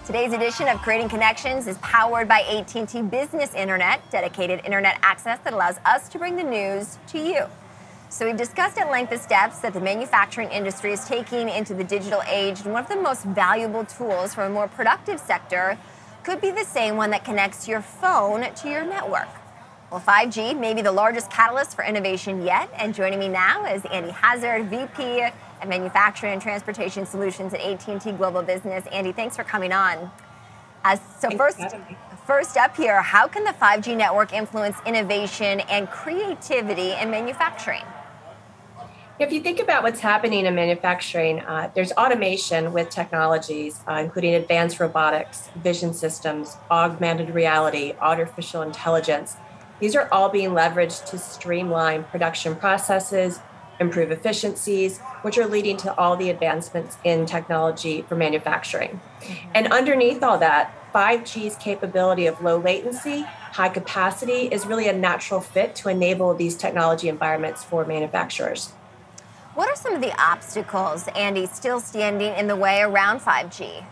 Today's edition of Creating Connections is powered by AT&T Business Internet, dedicated internet access that allows us to bring the news to you. So we've discussed at length the steps that the manufacturing industry is taking into the digital age, and one of the most valuable tools for a more productive sector could be the same one that connects your phone to your network. Well, 5G may be the largest catalyst for innovation yet, and joining me now is Andy Hazard, VP of Manufacturing and Transportation Solutions at AT&T Global Business. Andy, thanks for coming on. First up here, how can the 5G network influence innovation and creativity in manufacturing? If you think about what's happening in manufacturing, there's automation with technologies, including advanced robotics, vision systems, augmented reality, artificial intelligence. These are all being leveraged to streamline production processes, improve efficiencies, which are leading to all the advancements in technology for manufacturing. And underneath all that, 5G's capability of low latency, high capacity is really a natural fit to enable these technology environments for manufacturers. What are some of the obstacles, Andy, still standing in the way around 5G?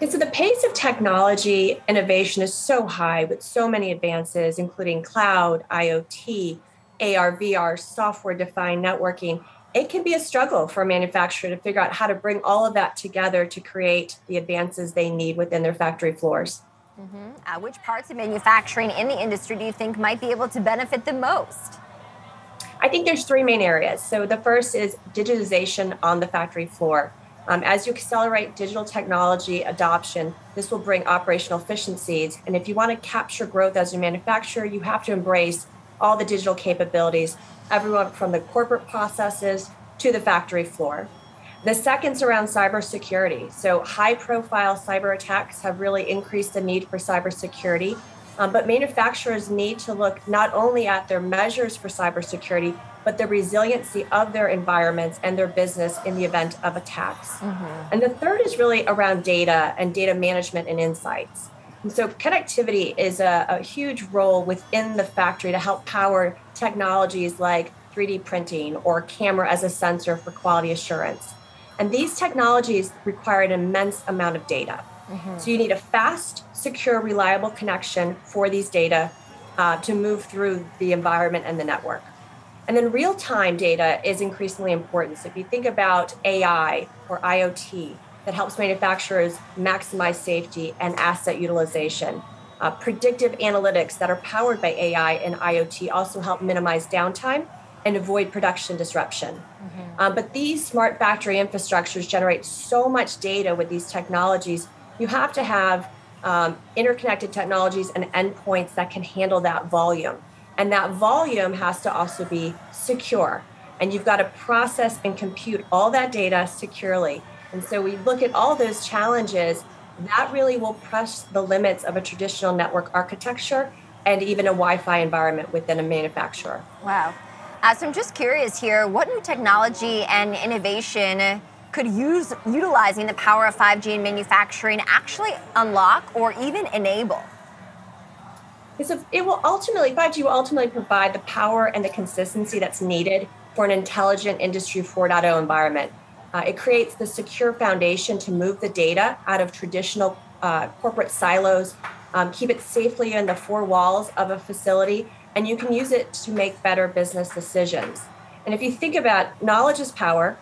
And so the pace of technology innovation is so high with so many advances, including cloud, IoT, AR, VR, software-defined networking. It can be a struggle for a manufacturer to figure out how to bring all of that together to create the advances they need within their factory floors. Which parts of manufacturing in the industry do you think might be able to benefit the most? I think there's three main areas. So the first is digitization on the factory floor. As you accelerate digital technology adoption, this will bring operational efficiencies. And if you want to capture growth as a manufacturer, you have to embrace all the digital capabilities, everyone from the corporate processes to the factory floor. The second's around cybersecurity. So high-profile cyber attacks have really increased the need for cybersecurity. But manufacturers need to look not only at their measures for cybersecurity, but the resiliency of their environments and their business in the event of attacks. And the third is really around data and data management and insights. And so connectivity is a huge role within the factory to help power technologies like 3D printing or camera as a sensor for quality assurance. And these technologies require an immense amount of data. So you need a fast, secure, reliable connection for these data to move through the environment and the network. And then real-time data is increasingly important. So if you think about AI or IoT, that helps manufacturers maximize safety and asset utilization. Predictive analytics that are powered by AI and IoT also help minimize downtime and avoid production disruption. But these smart factory infrastructures generate so much data with these technologies. You have to have interconnected technologies and endpoints that can handle that volume. And that volume has to also be secure. And you've got to process and compute all that data securely. And so we look at all those challenges, that really will press the limits of a traditional network architecture and even a Wi-Fi environment within a manufacturer. Wow. So I'm just curious here, what new technology and innovation could utilizing the power of 5G in manufacturing actually unlock or even enable? So 5G will ultimately provide the power and the consistency that's needed for an intelligent Industry 4.0 environment. It creates the secure foundation to move the data out of traditional corporate silos, keep it safely in the four walls of a facility, and you can use it to make better business decisions. And if you think about knowledge is power,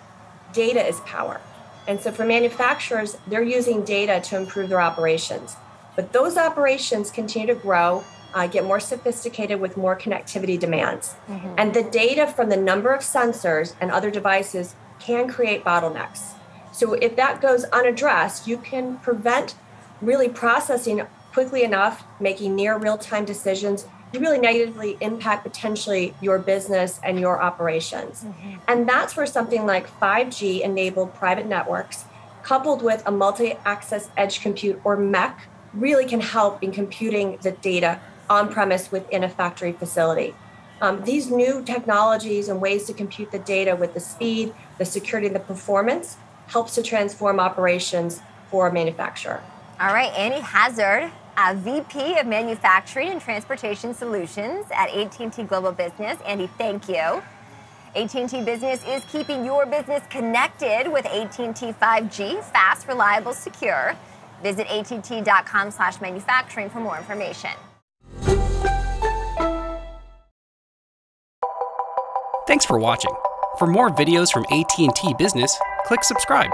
data is power. And so for manufacturers, they're using data to improve their operations. But those operations continue to grow, get more sophisticated with more connectivity demands. And the data from the number of sensors and other devices can create bottlenecks. So if that goes unaddressed, you can prevent really processing quickly enough, making near real-time decisions. You really negatively impact potentially your business and your operations. And that's where something like 5G-enabled private networks, coupled with a multi-access edge compute or MEC, really can help in computing the data on-premise within a factory facility. These new technologies and ways to compute the data with the speed, the security, and the performance helps to transform operations for a manufacturer. All right, Andy Hazard, VP of Manufacturing and Transportation Solutions at AT&T Global Business. Andy, thank you. AT&T Business is keeping your business connected with AT&T 5G, fast, reliable, secure. Visit att.com/manufacturing for more information. Thanks for watching. For more videos from AT&T Business, click subscribe.